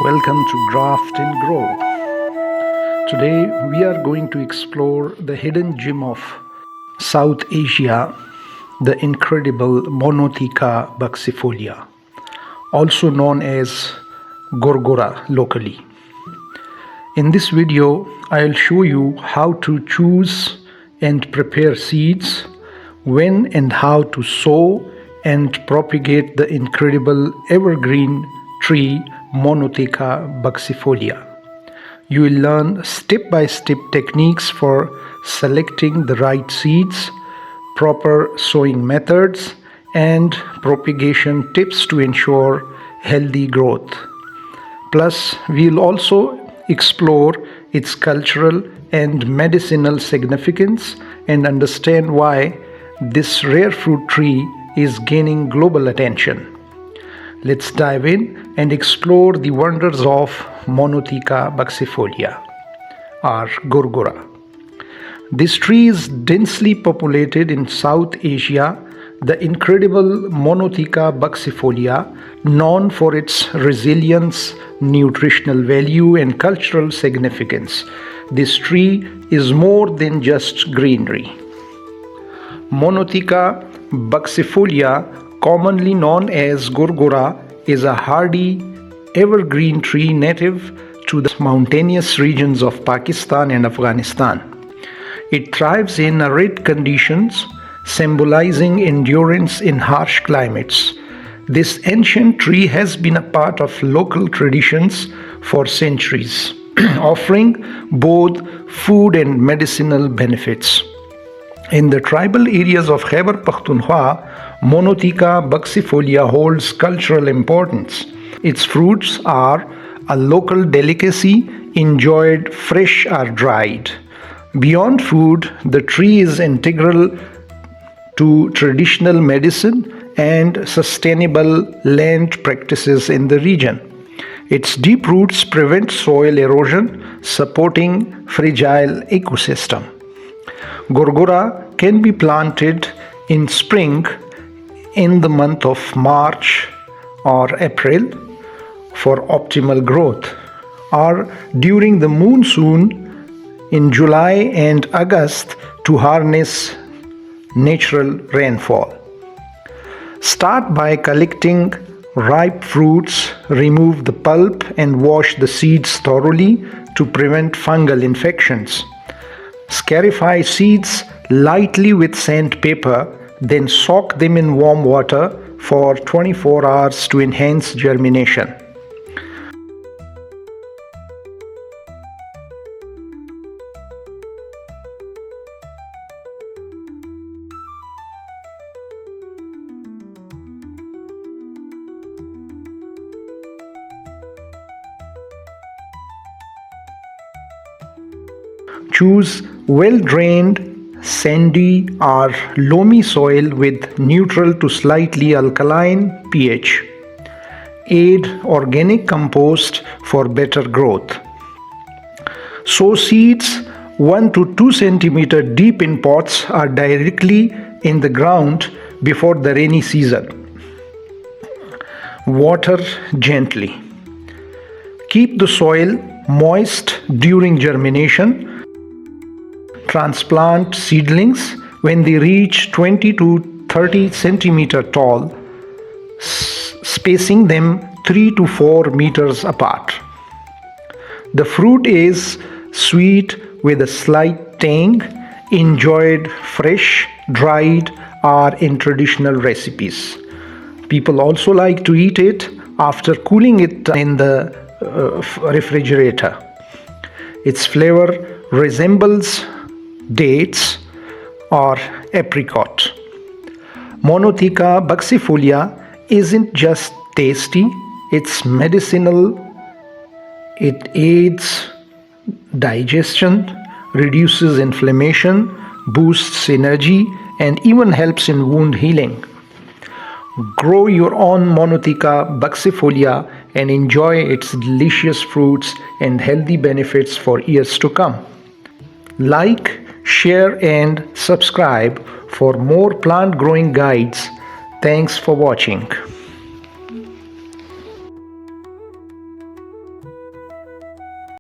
Welcome to Graft and Grow. Today we are going to explore the hidden gem of South Asia, the incredible Monotheca Buxifolia, also known as Gorgora locally. In this video, I'll show you how to choose and prepare seeds, when and how to sow and propagate the incredible evergreen tree Monotheca Buxifolia. You will learn step-by-step techniques for selecting the right seeds, proper sowing methods, and propagation tips to ensure healthy growth. Plus, we'll also explore its cultural and medicinal significance and understand why this rare fruit tree is gaining global attention. Let's dive in and explore the wonders of Monotheca Buxifolia, or Gorgora. This tree is densely populated in South Asia. The incredible Monotheca Buxifolia, known for its resilience, nutritional value, and cultural significance. This tree is more than just greenery. Monotheca Buxifolia, commonly known as Gorgora, is a hardy evergreen tree native to the mountainous regions of Pakistan and Afghanistan. It thrives in arid conditions, symbolizing endurance in harsh climates. This ancient tree has been a part of local traditions for centuries, offering both food and medicinal benefits. In the tribal areas of Khyber Pakhtunkhwa, Monotheca Buxifolia holds cultural importance. Its fruits are a local delicacy, enjoyed fresh or dried. Beyond food, the tree is integral to traditional medicine and sustainable land practices in the region. Its deep roots prevent soil erosion, supporting fragile ecosystem. Gorgora can be planted in spring in the month of March or April for optimal growth, or during the monsoon in July and August to harness natural rainfall. Start by collecting ripe fruits, remove the pulp, and wash the seeds thoroughly to prevent fungal infections. Scarify seeds lightly with sandpaper, then soak them in warm water for 24 hours to enhance germination. Choose well-drained, sandy or loamy soil with neutral to slightly alkaline pH. Add organic compost for better growth. Sow seeds 1 to 2 cm deep in pots or directly in the ground before the rainy season. Water gently. Keep the soil moist during germination. Transplant seedlings when they reach 20 to 30 centimeter tall, spacing them 3 to 4 meters apart. The fruit is sweet with a slight tang, enjoyed fresh, dried, or in traditional recipes. People also like to eat it after cooling it in the refrigerator. Its flavor resembles dates or apricot. Monotheca Buxifolia isn't just tasty, it's medicinal. It aids digestion, reduces inflammation, boosts energy, and even helps in wound healing. Grow your own Monotheca Buxifolia and enjoy its delicious fruits and healthy benefits for years to come. Like, share, and subscribe for more plant growing guides. Thanks for watching.